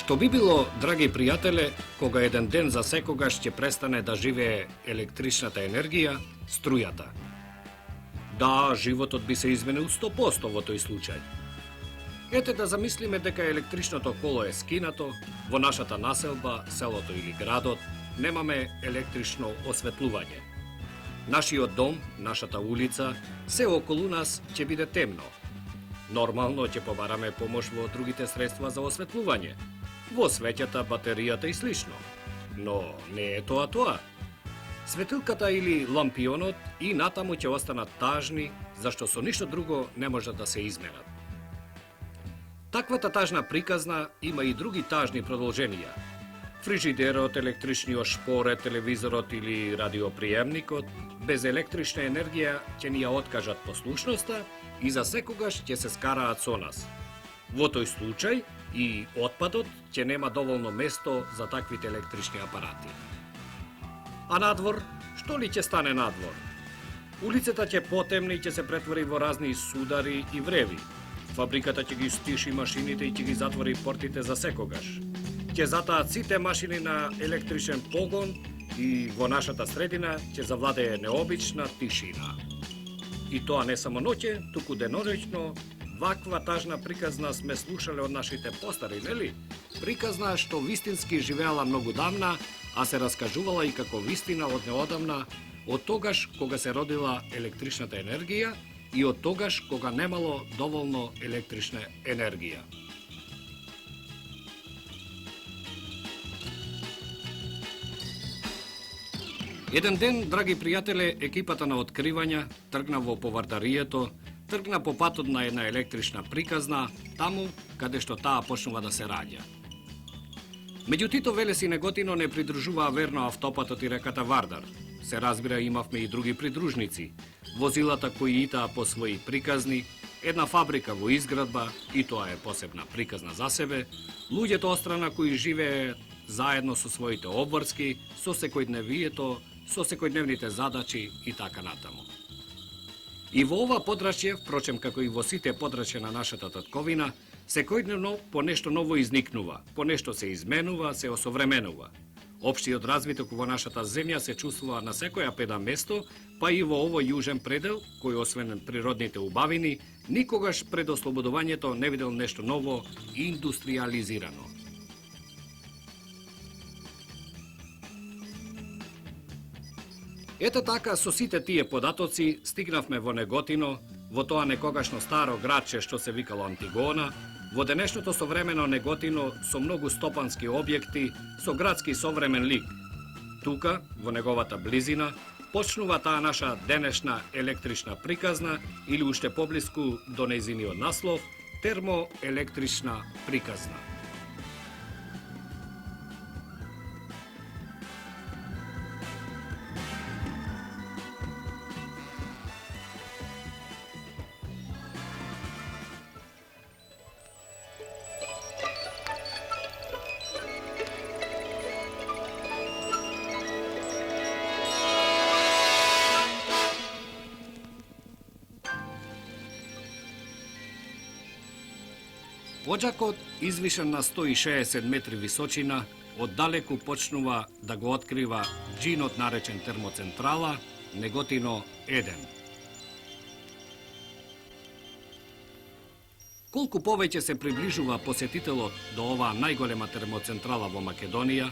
Што би било, драги пријателе, кога еден ден за секогаш ќе престане да живее електричната енергија, струјата? Да, животот би се изменил 100% во тој случај. Ете да замислиме дека електричното коло е скинато, во нашата населба, селото или градот, немаме електрично осветлување. Нашиот дом, нашата улица, се околу нас ќе биде темно. Нормално ќе побараме помош во другите средства за осветлување, во свеќата, батеријата и слично. Но не е тоа. Светилката или лампионот и натаму ќе останат тажни, зашто со ништо друго не можат да се изменат. Таквата тажна приказна има и други тажни продолженија. Фрижидерот, електричниот шпорет, телевизорот или радиоприемникот без електрична енергија ќе ни ја откажат послушноста и за секогаш ќе се скараат со нас. Во тој случај и отпадот ќе нема доволно место за таквите електрични апарати. А надвор, што ли ќе стане надвор? Улицата ќе потемне и ќе се претвори во разни судари и вреви. Фабриката ќе ги стиши машините и ќе ги затвори портите за секогаш. Ќе затаат сите машини на електричен погон и во нашата средина ќе завладее необична тишина. И тоа не само ноќе, туку денонечно. Ваква тажна приказна сме слушале од нашите постари, нели? Приказна што вистински живеала многу давна, а се раскажувала и како вистина од неодамна, од тогаш кога се родила електричната енергија и од тогаш кога немало доволно електрична енергија. Еден ден, драги пријателе, екипата на откривања тргна во повардарието, тргна по патот на една електрична приказна, таму каде што таа почнува да се раѓа. Меѓу Тито, Велес и Неготино не придружуваа верно автопатот и реката Вардар. Се разбира, имавме и други придружници. Возилата кои итаа по своји приказни, една фабрика во изградба, и тоа е посебна приказна за себе, луѓето острана кои живеат заедно со своите обврски, со секојдневието, со секојдневните задачи и така натаму. И во ова подрачје, впрочем како и во сите подрачја на нашата татковина, секојдневно по нешто ново изникнува, по нешто се изменува, се осовременува. Општиот развиток во нашата земја се чувствува на секоја педа место, па и во овој јужен предел, кој освен природните убавини, никогаш пред ослободувањето не видел нешто ново и индустриализирано. Ете така, со сите тие податоци стигнавме во Неготино, во тоа некогашно старо градче што се викало Антигона, во денешното современо Неготино со многу стопански објекти, со градски современ лик. Тука, во неговата близина, почнува таа наша денешна електрична приказна или уште поблиску до нејзиниот наслов термоелектрична приказна. Поджакот, извишен на 160 метри височина, оддалеку почнува да го открива џинот наречен термоцентрала Неготино 1. Колку повеќе се приближува посетителот до оваа најголема термоцентрала во Македонија,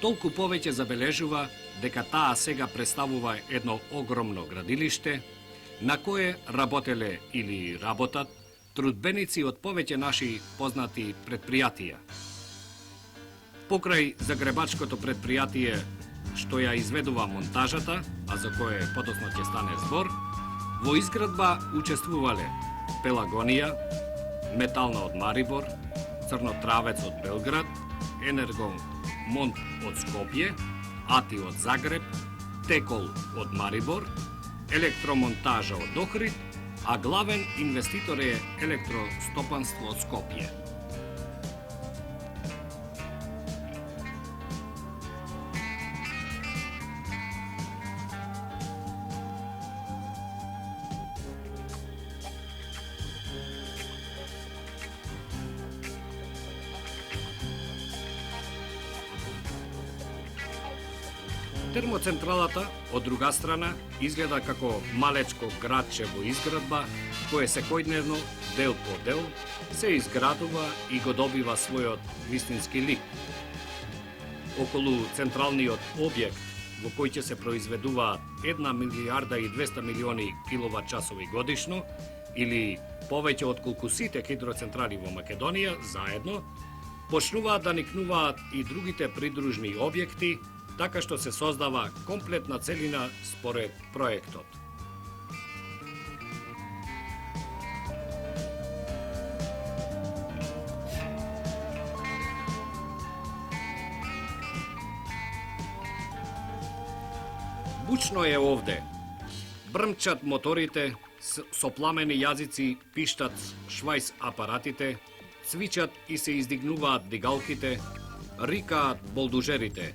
толку повеќе забележува дека таа сега представува едно огромно градилиште, на кое работеле или работат трудбеници од повеќе наши познати предпријатија. Покрај загребачкото предпријатие што ја изведува монтажата, а за кое подоцна ќе стане збор, во изградба учествувале Пелагонија, Метална од Марибор, Црнотравец од Белград, Енергон Монт од Скопје, Ати од Загреб, Текол од Марибор, Електромонтажа од Охрид, а главен инвеститор е Електростопанство од Скопје. Термоцентралата, од друга страна, изгледа како малечко градче во изградба, кое секојдневно, дел по дел, се изградува и го добива својот вистински лик. Околу централниот објект, во кој ќе се произведуваат 1 милијарда и 200 милиони киловат часови годишно, или повеќе отколку сите хидроцентрали во Македонија заедно, почнуваат да никнуваат и другите придружни објекти, така што се создава комплетна целина според проектот. Бучно е овде. Брмчат моторите, со пламени јазици пиштат швајс апаратите, цвичат и се издигнуваат дигалките, рикаат болдужерите.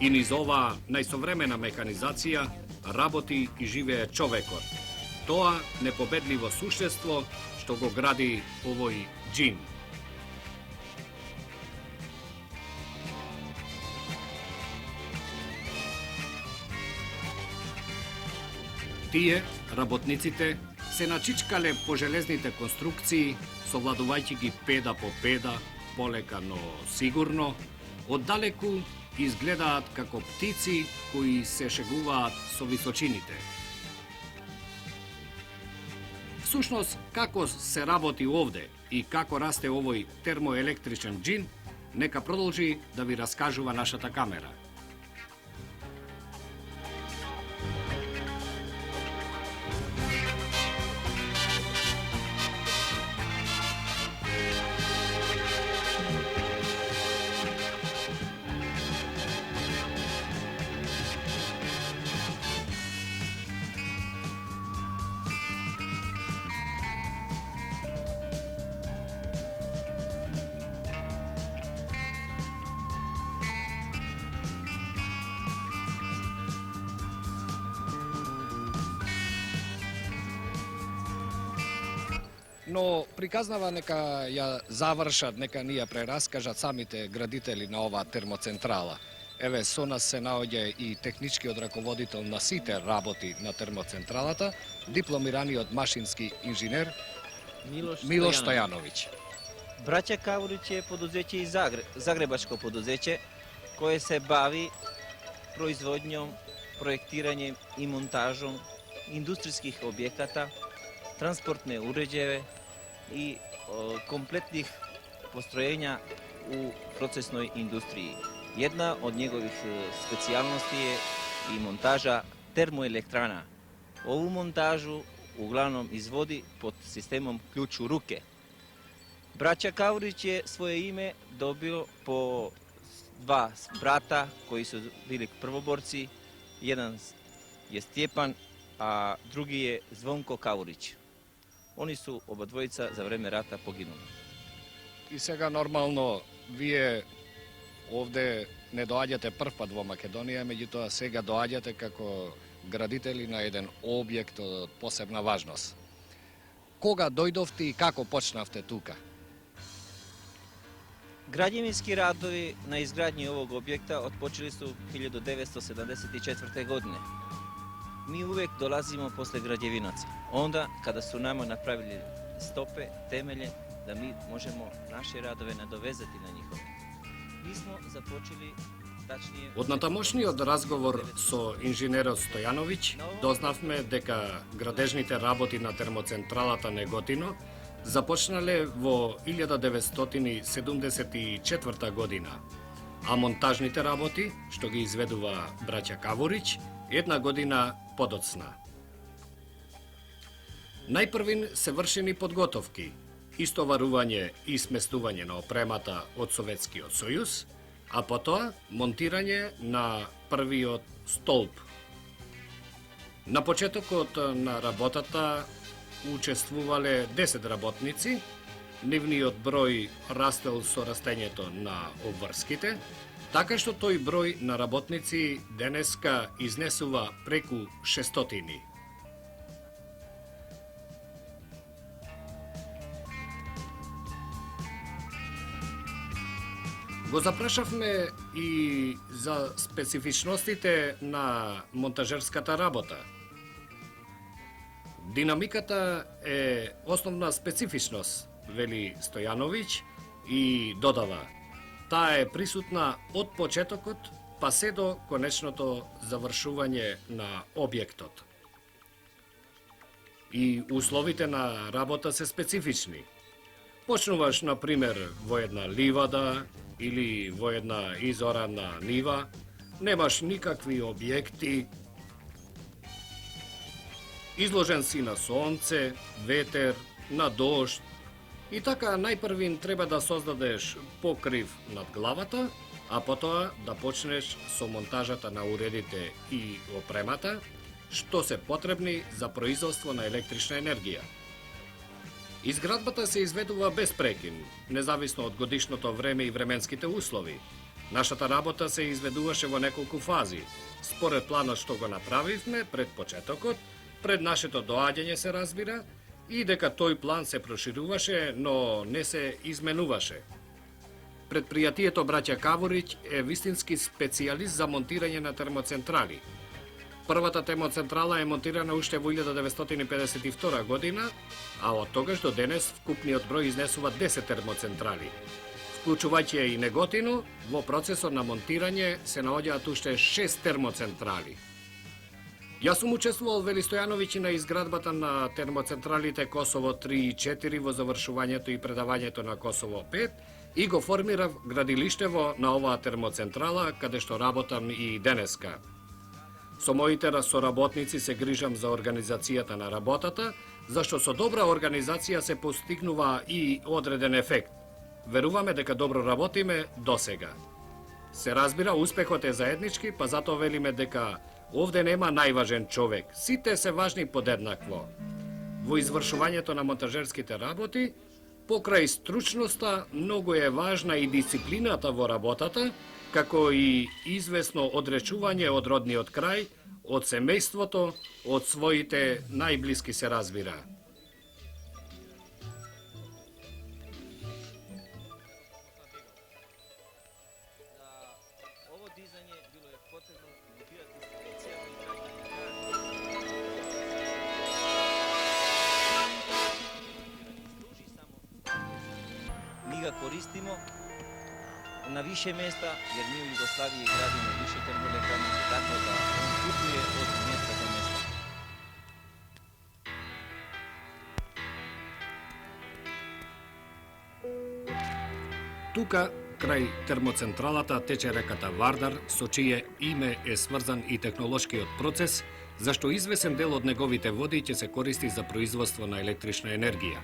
И низ оваа најсовремена механизација работи и живее човекот. Тоа непобедливо суштество што го гради овој џин. Тие, работниците, се начичкале по железните конструкции, совладувајќи ги педа по педа, полека но сигурно, оддалеку изгледаат како птици кои се шегуваат со височините. Всушност, како се работи овде и како расте овој термоелектричен џин, нека продолжи да ви раскажува нашата камера. Но приказнава нека ја завршат, нека ни ја прераскажат самите градители на оваа термоцентрала. Еве, со нас се наоѓа и техничкиот раководител на сите работи на термоцентралата, дипломираниот машински инженер Милош Стојановиќ. Браќа Кавурич е подузеќе и загребачко подузеќе кое се бави производњом, проектирањем и монтажом индустријских објектата, транспортни уреđаји и комплетних построjenja u procesnoj industriji. Jedna od njegovih specijalnosti je i montaža termoelektrana. Ovu montažu uglavnom izvodi pod sistemom ključ u ruke. Braća Kavurić je svoje ime dobio po dva brata koji su bili prvoborci. Jedan je Stjepan, a drugi je Zvonko Kavurić. Oni su oba dvojica za vreme rata poginuli. И сега нормално вие овде не доаѓате прв пат во Македонија, меѓутоа сега доаѓате како градители на еден објект од посебна важност. Кога дојдовте и како почнавте тука? Građevinski radovi na izgradnji ovog objekta otpočeli su 1974. godine. Mi uvek dolazimo posle građevinaca. Onda kada su nama napravili stope, temelje, da mi možemo naše radove nadovezati na njihove. Mi smo započeli tačnije... Од натамошниот разговор со инженерот Стојановиќ дознавме дека градежните работи на термоцентралата Неготино започнале во 1974 година, а монтажните работи, што ги изведува браќа Кавурич, една година подоцна. Најпрвин се вршени подготовки, истоварување и сместување на опремата од Советскиот сојуз, а потоа монтирање на првиот столб. На почетокот на работата учествувале 10 работници, нивниот број растел со растењето на обврските, така што тој број на работници денеска изнесува преку 600. Го запрашавме и за специфичностите на монтажерската работа. Динамиката е основна специфичност, вели Стојановиќ и додава. Таа е присутна од почетокот па се до конечното завршување на објектот. И условите на работа се специфични. Почнуваш, на пример, во една ливада или во една изорана нива, немаш никакви објекти, изложен си на сонце, ветер, на дожд, и така најпрвин треба да создадеш покрив над главата, а потоа да почнеш со монтажата на уредите и опремата, што се потребни за производство на електрична енергија. Изградбата се изведува без прекин, независно од годишното време и временските услови. Нашата работа се изведуваше во неколку фази, според планот што го направивме пред почетокот, пред нашето доаѓање се разбира, и дека тој план се прошируваше, но не се изменуваше. Предпријатието Браќа Кавуриќ е вистински специјалист за монтирање на термоцентрали. Првата термоцентрала е монтирана уште во 1952 година, а од тогаш до денес вкупниот број изнесува 10 термоцентрали. Вклучувајќи и Неготино, во процесот на монтирање се наоѓаат уште 6 термоцентрали. Јас сум учествувал, вели Стојановиќ, на изградбата на термоцентралите Косово 3 и 4 во завршувањето и предавањето на Косово 5 и го формирав градилиштево на оваа термоцентрала, каде што работам и денеска. Со моите соработници се грижам за организацијата на работата, зашто со добра организација се постигнува и одреден ефект. Веруваме дека добро работиме досега. Се разбира, успехот е заеднички, па затоа велиме дека овде нема најважен човек, сите се важни подеднакво. Во извршувањето на монтажерските работи, покрај стручноста, многу е важна и дисциплината во работата, како и известно одречување од родниот крај, од семејството, од своите најблиски се разбира. Ми го користимо на више места, jer mi u Jugoslaviji gradimo više termoelektrana, tako da on putuje od mjesta do mjesta. Тука, крај термоцентралата, тече реката Вардар, со чие име е сврзан и технолошкиот процес, зашто извесен дел од неговите води ќе се користи за производство на електрична енергија.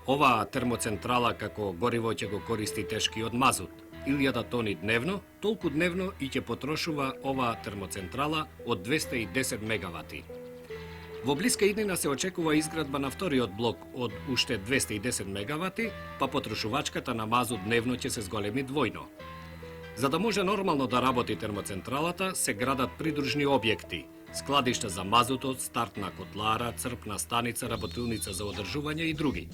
Оваа термоцентрала како гориво ќе го користи тешкиот мазут, 1000 тони дневно, толку дневно и ќе потрошува оваа термоцентрала од 210 мегавати. Во блиска иднина се очекува изградба на вториот блок од уште 210 мегавати, па потрошувачката на мазут дневно ќе се зголеми двојно. За да може нормално да работи термоцентралата, се градат придружни објекти, складишта за мазутот, стартна котлара, црпна станица, работилница за одржување и други.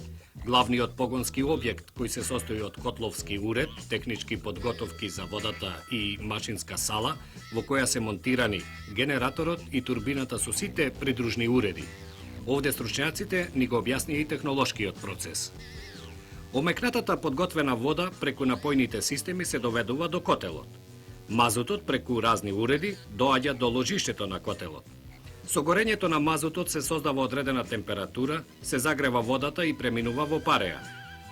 Главниот погонски објект, кој се состои од котловски уред, технички подготовки за водата и машинска сала, во која се монтирани генераторот и турбината со сите придружни уреди. Овде стручњаците ни го објаснија и технолошкиот процес. Омекнатата подготвена вода преку напојните системи се доведува до котелот. Мазутот преку разни уреди доаѓа до ложиштето на котелот. Со горењето на мазутот се создава одредена температура, се загрева водата и преминува во пареа.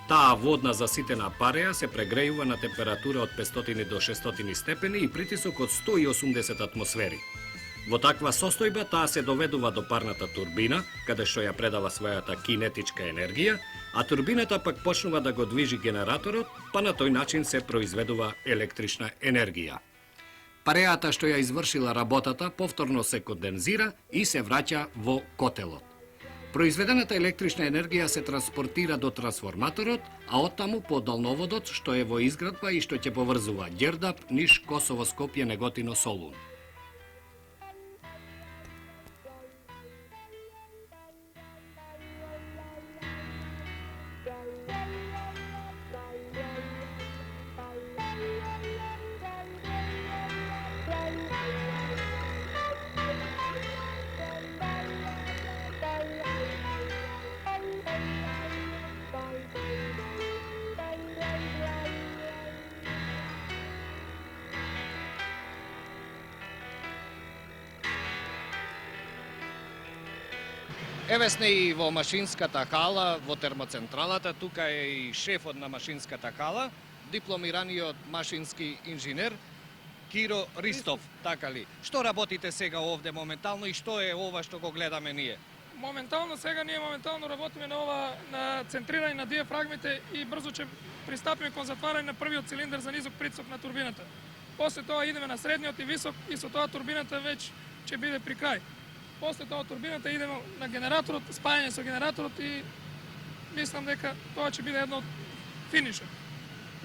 Таа водна заситена пареа се прегрејува на температура од 500 до 600 степени и притисок од 180 атмосфери. Во таква состојба таа се доведува до парната турбина, каде што ја предава својата кинетичка енергија, а турбината пак почнува да го движи генераторот, па на тој начин се произведува електрична енергија. Пареата што ја извршила работата повторно се кондензира и се враќа во котелот. Произведената електрична енергија се транспортира до трансформаторот, а оттаму по далноводот што е во изградба и што ќе поврзува Ѓердап, Ниш, Косово, Скопје, Неготино, Солун. Еве сме и во машинската хала, во термоцентралата, тука е и шефот на машинската хала, дипломираниот машински инженер Киро Ристов, така ли? Што работите сега овде моментално и што е ова што го гледаме ние? Моментално сега ние работиме на центрирање на диафрагмите и брзо ќе пристапиме кон затварање на првиот цилиндар за низок притисок на турбината. После тоа идеме на средниот и висок и со тоа турбината веќе ќе биде при крај. После тоа турбината идеме на генераторот, спајање со генераторот и мислам дека тоа ќе биде едно од финишот.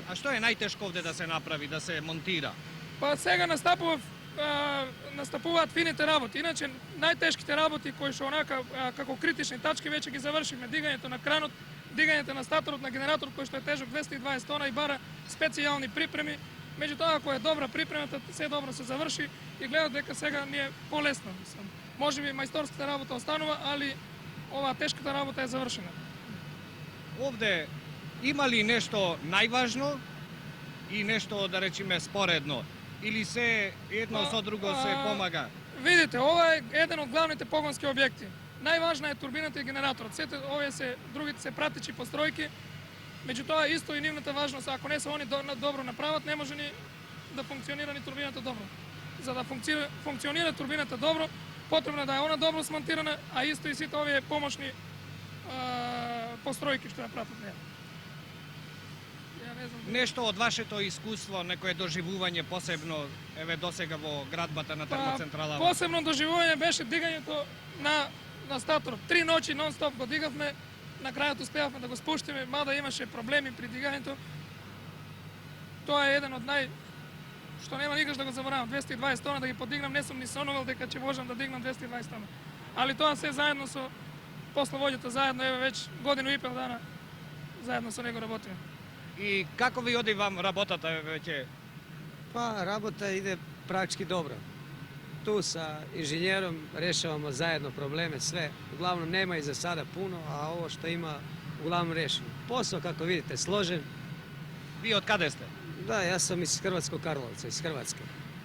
А што е најтешко овде да се направи, да се монтира? Па сега настапуваат фините работи. Иначе најтешките работи кои што онака како критични тачки веќе ги завршивме. Дигањето на кранот, дигањето на статорот на генератор кој што е тежок 220 тона и бара специјални припреми. Меѓутоа, ако е добра припремата, се добро се заврши и гледат дека сега ни е полесно. Може би мајсторската работа останува, али оваа тешката работа е завршена. Овде има ли нешто најважно и нешто, да речеме, споредно? Или се едно со друго се помага? Видите, ова е еден од главните погонски објекти. Најважна е турбината и генераторот. Сите другите се пратечи постројки. Меѓутоа исто и нивната важност, ако не се они добро направат, не може ни да функционира ни турбината добро. За да функционира турбината добро, потребно да е она добро смонтирана, а исто и сите овие помошни постројки што ја пратат неа. Нешто од вашето искуство, некое доживување посебно, еве досега во градбата на термоцентрала? Посебно доживување беше дигањето на статорот. 3 ноќи нон-стоп го дигавме, на крајот успеавме да го спуштиме, мада имаше проблеми при дигањето. Тоа е еден од што нема никаш да го заборавам. 220 тона да ги подигнам, не сум ни сонувал дека ќе можам да дигнам 220 тона. Али тоа се заедно со пословоѓата, заедно еве веќе годину и пол дана заедно со него работиме. И како ви оди вам работата веќе? Па, работа иде практички добро. Tu sa inženjerom rešavamo zajedno probleme, sve. Uglavnom nema i za sada puno, a ovo što ima uglavnom rešeno. Posao, kako vidite, složen. Vi од каде сте? Da, ja sam iz Hrvatskog Karlovca, iz Hrvatske.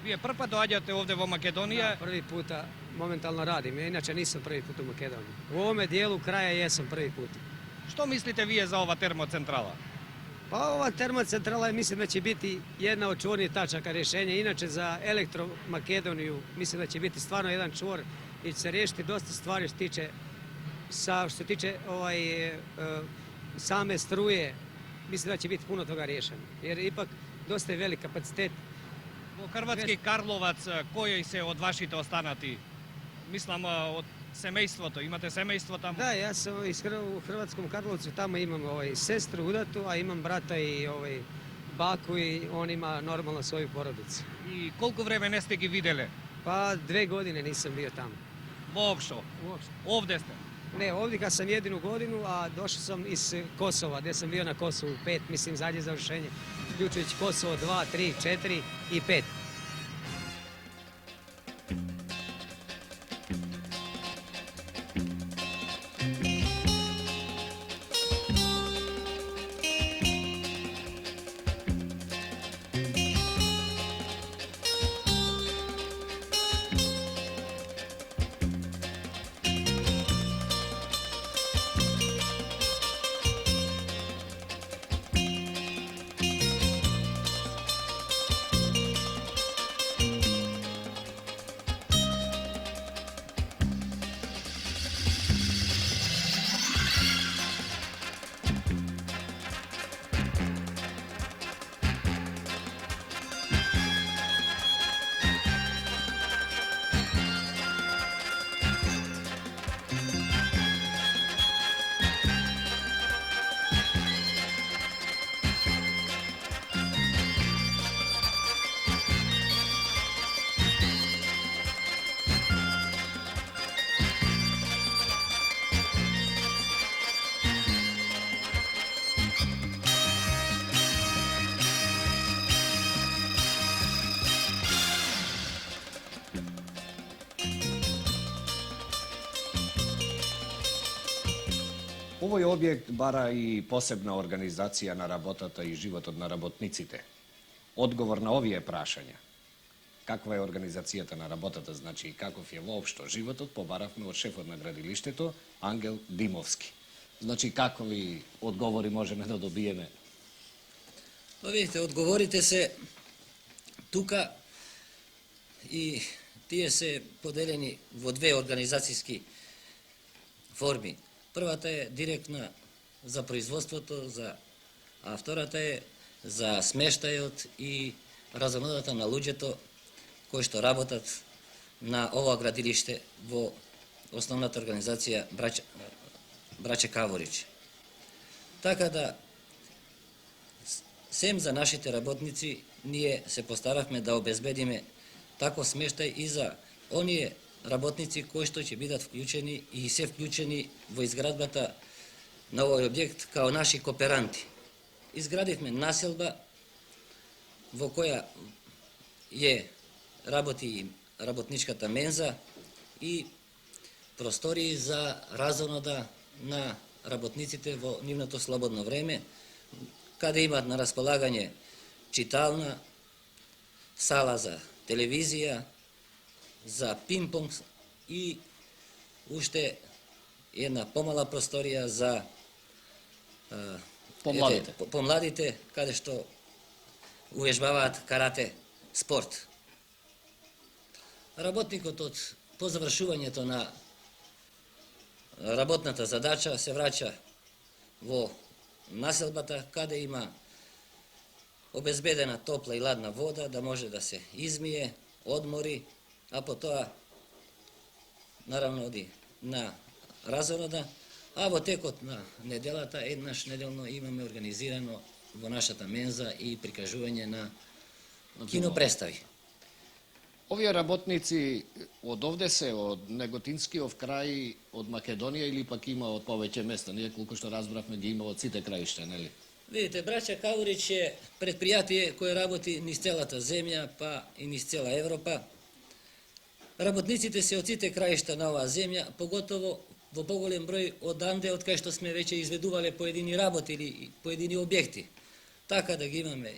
Вие прв пат доаѓате овде во Македонија? Da, prvi puta momentalno radim, ja inače nisam prvi put u Makedoniji. U ovome dijelu kraja jesam prvi put. Што мислите вие за ова термоцентрала? Pa ova termocentrala mislim da će biti jedna od čvornih tačaka rješenja. Inače za Elektro Makedoniju mislim da će biti stvarno jedan čvor i će se riješiti dosta stvari što se tiče same struje. Mislim da će biti puno toga riješeno. Jer ipak dosta je velik kapacitet. Во Хрватски Карловац, кои се од вашите останати? Мислам од семејството, имате семејство таму? Da, ja sam u Hrvatskom Karlovcu, tamo imam sestru udatu, a imam brata i baku i on ima normalno svoju porodicu. И колку време не сте ги виделе? Pa 2 godine nisam bio tamo. Воопшто? Uopšte. Ovde ste? Ne, ovdje kad sam jedinu godinu, a došao sam iz Kosova, gdje sam bio na Kosovu 5, mislim zadnje završenje, uključujući Kosovo 2, 3, 4 i 5. Овој објект бара и посебна организација на работата и животот на работниците. Одговор на овие прашања. каква е организацијата на работата, значи и каков е воопшто животот, побаравме од шефот на градилиштето Ангел Димовски. Значи какви одговори можеме да добиеме? Па видите, одговорите се тука и тие се поделени во две организацијски форми. Првата е директна за производството, а втората е за смештајот и разонодата на луѓето кои што работат на ова градилиште во основната организација Браќа Каворич. Така да, сем за нашите работници, ние се постаравме да обезбедиме таков смештај и за оние работници кои што ќе бидат вклучени и се вклучени во изградбата на овој објект као наши кооперанти. Изградивме населба во која работи и работничката менза и простории за разонода на работниците во нивното слободно време, каде имат на располагање читална, сала за телевизија, за пинг-понг и уште една помала просторија за помладите, каде што увежбаваат карате спорт. Работникот по завршувањето на работната задача се враќа во населбата, каде има обезбедена топла и ладна вода, да може да се измие, одмори, а потоа, наравно, оди на разонода, а во текот на неделата, еднаш неделно имаме организирано во нашата менза и прикажување на кинопредстави. Овие работници од овде се, од Неготинскиот крај, од Македонија или пак има од повеќе места? Ние колку што разбравме ги има од сите краишта, нели? Видите, Браќа Каворич е предпријатие кое работи низ целата земја, па и низ цела Европа. Работниците се од сите краишта на оваа земја, поготово во поголем број од анде, од кај што сме веќе изведувале поедини работи или поедини објекти. Така да ги имаме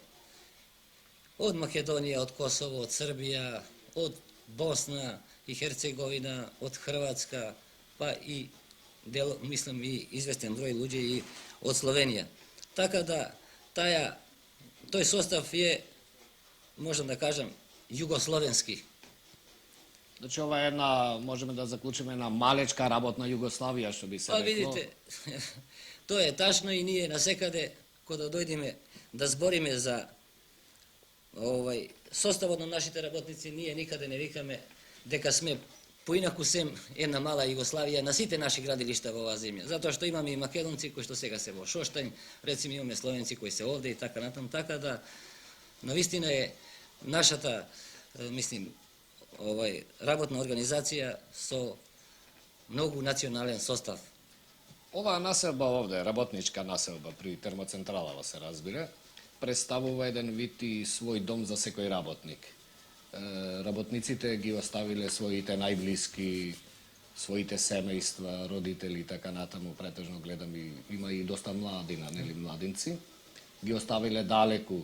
од Македонија, од Косово, од Србија, од Босна и Херцеговина, од Хрватска, па и мислам и известен број луѓе и од Словенија. Така да тој состав е, можам да кажам, југословенски. Значи ова е една, можеме да заклучиме, една малечка работна Југославија, што би се рекло. Па видите, тоа е тачно и ние насекаде, кога дојдеме да збориме за составот на нашите работници, ние никаде не викаме дека сме поинаку сем една мала Југославија на сите наши градилишта во оваа земја. Затоа што имаме и македонци кои што сега се во Шоштај, рецимо имаме словенци кои се овде и така натам, така да навистина е нашата, мислим, работна организација со многу национален состав. Оваа населба овде, работничка населба при термоцентралава се разбира, представува еден вид и свој дом за секој работник. Работниците ги оставиле своите најблиски, своите семејства, родители и така натаму, претежно гледам и има и доста младина, нели младинци, ги оставиле далеку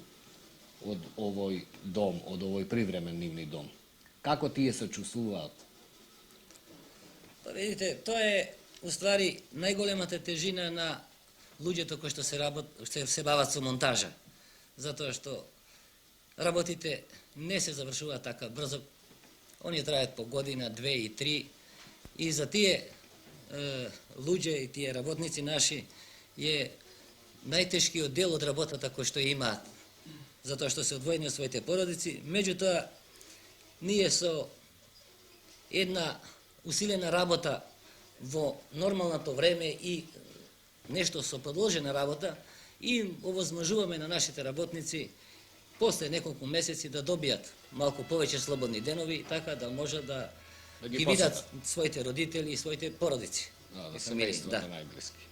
од овој дом, од овој привремен нивни дом. Како тие се чувствуваат? Па видите, тоа е уствари најголемата тежина на луѓето кои што се бават со монтажа. Затоа што работите не се завршуваат така брзо, они трајат по година, 2 и 3, и за тие луѓе и тие работници наши е најтешкиот дел од работата кој што имаат, затоа што се одвоени од своите породици. Меѓутоа, ние со една усилена работа во нормалното време и нешто со продолжена работа, и овозможуваме на нашите работници после неколку месеци да добијат малку повеќе слободни денови, така да може да ги видат своите родители и своите породици. Да, семејството најблиски.